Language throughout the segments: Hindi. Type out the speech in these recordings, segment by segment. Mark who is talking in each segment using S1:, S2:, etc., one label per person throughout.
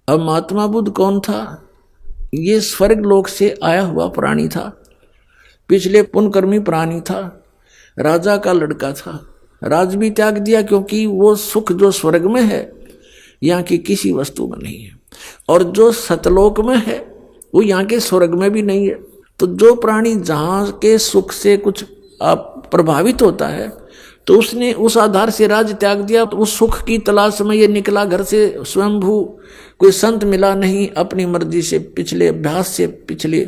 S1: अब महात्मा बुद्ध कौन था? ये स्वर्ग लोक से आया हुआ प्राणी था, पिछले पुण्यकर्मी प्राणी था, राजा का लड़का था। राज भी त्याग दिया क्योंकि वो सुख जो स्वर्ग में है यहाँ की किसी वस्तु में नहीं है, और जो सतलोक में है वो यहाँ के स्वर्ग में भी नहीं है। तो जो प्राणी जहाँ के सुख से कुछ प्रभावित होता है तो उसने उस आधार से राज त्याग दिया। तो उस सुख की तलाश में ये निकला घर से स्वयंभू, कोई संत मिला नहीं, अपनी मर्जी से पिछले अभ्यास से पिछले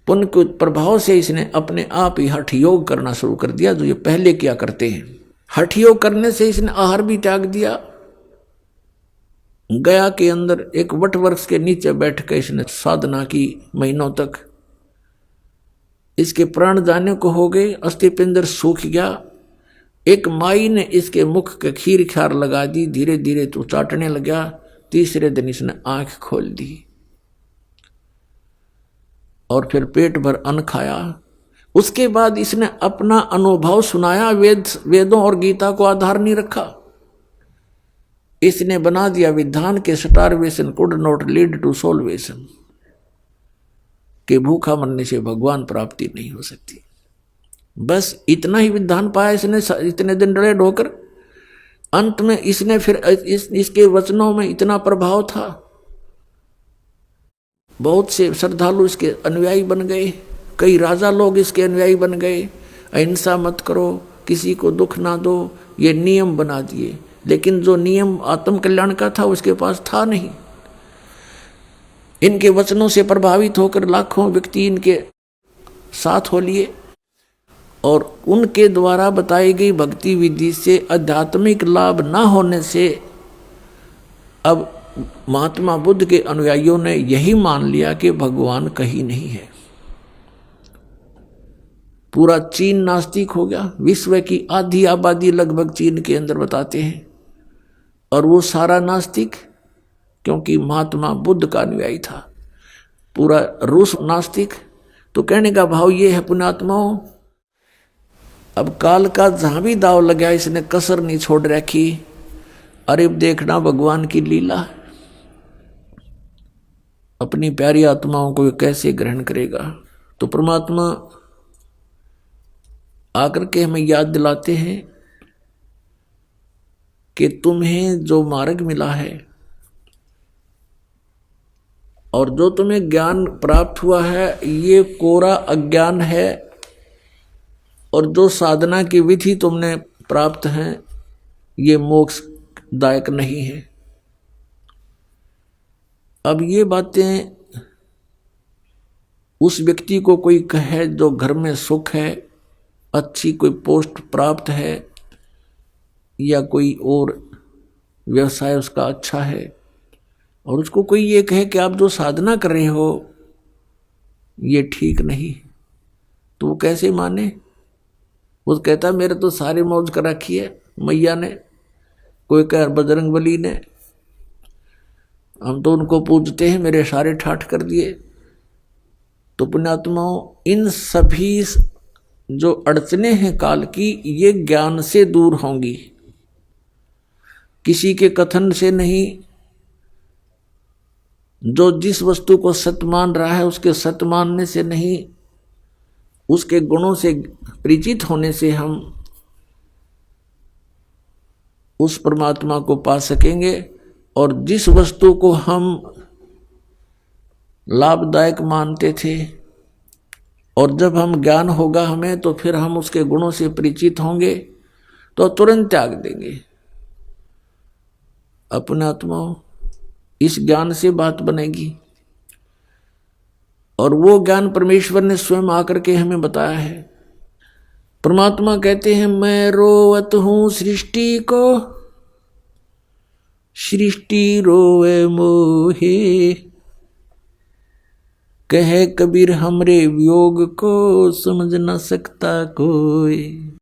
S1: पुण्य के प्रभाव से इसने अपने आप ही हठ योग करना शुरू कर दिया, जो ये पहले किया करते हैं। हठ योग करने से इसने आहार भी त्याग दिया। गया के अंदर एक वट वृक्ष के नीचे बैठ कर इसने साधना की महीनों तक। इसके प्राण जाने को हो गए, अस्थि पिंजर सूख गया। एक माई ने इसके मुख के खीर खार लगा दी, धीरे धीरे तो चाटने लगा। तीसरे दिन इसने आंख खोल दी और फिर पेट भर अन्न खाया। उसके बाद इसने अपना अनुभव सुनाया। वेदों और गीता को आधार नहीं रखा, इसने बना दिया विधान के starvation could not lead to salvation, कि भूखा मरने से भगवान प्राप्ति नहीं हो सकती। बस इतना ही विधान पाया इसने इतने दिन डरे ढोकर। अंत में इसने फिर इसके वचनों में इतना प्रभाव था, बहुत से श्रद्धालु इसके अनुयायी बन गए, कई राजा लोग इसके अनुयायी बन गए। अहिंसा मत करो, किसी को दुख ना दो, ये नियम बना दिए। लेकिन जो नियम आत्म कल्याण का था उसके पास था नहीं। इनके वचनों से प्रभावित होकर लाखों व्यक्ति इनके साथ हो लिए, और उनके द्वारा बताई गई भक्ति विधि से आध्यात्मिक लाभ न होने से अब महात्मा बुद्ध के अनुयायियों ने यही मान लिया कि भगवान कहीं नहीं है। पूरा चीन नास्तिक हो गया। विश्व की आधी आबादी लगभग चीन के अंदर बताते हैं, और वो सारा नास्तिक क्योंकि महात्मा बुद्ध का अनुयायी था। पूरा रूस नास्तिक। तो कहने का भाव ये है पुण्यात्माओं, अब काल का जहां भी दाव लगा इसने कसर नहीं छोड़ रखी। अरे देखना भगवान की लीला, अपनी प्यारी आत्माओं को कैसे ग्रहण करेगा। तो परमात्मा आकर के हमें याद दिलाते हैं कि तुम्हें जो मार्ग मिला है और जो तुम्हें ज्ञान प्राप्त हुआ है ये कोरा अज्ञान है, और जो साधना की विधि तुमने प्राप्त है ये मोक्षदायक नहीं है। अब ये बातें उस व्यक्ति को कोई कहे जो घर में सुख है, अच्छी कोई पोस्ट प्राप्त है, या कोई और व्यवसाय उसका अच्छा है, और उसको कोई ये कहे कि आप जो साधना कर रहे हो ये ठीक नहीं, तो वो कैसे माने? वो कहता मेरे तो सारे मौज कर रखी है मैया ने, कोई कह बजरंग बली ने, हम तो उनको पूजते हैं, मेरे सारे ठाठ कर दिए। तो पुण्यात्माओं, इन सभी जो अड़चने हैं काल की ये ज्ञान से दूर होंगी, किसी के कथन से नहीं। जो जिस वस्तु को सत्य मान रहा है उसके सत्य मानने से नहीं, उसके गुणों से परिचित होने से हम उस परमात्मा को पा सकेंगे। और जिस वस्तु को हम लाभदायक मानते थे, और जब हम ज्ञान होगा हमें तो फिर हम उसके गुणों से परिचित होंगे तो तुरंत त्याग देंगे। अपने आत्माओं, इस ज्ञान से बात बनेगी, और वो ज्ञान परमेश्वर ने स्वयं आकर के हमें बताया है। परमात्मा कहते हैं मैं रोवत हूं सृष्टि को, सृष्टि रोवे मोहे, कहे कबीर हमरे वियोग को समझ न सकता कोई।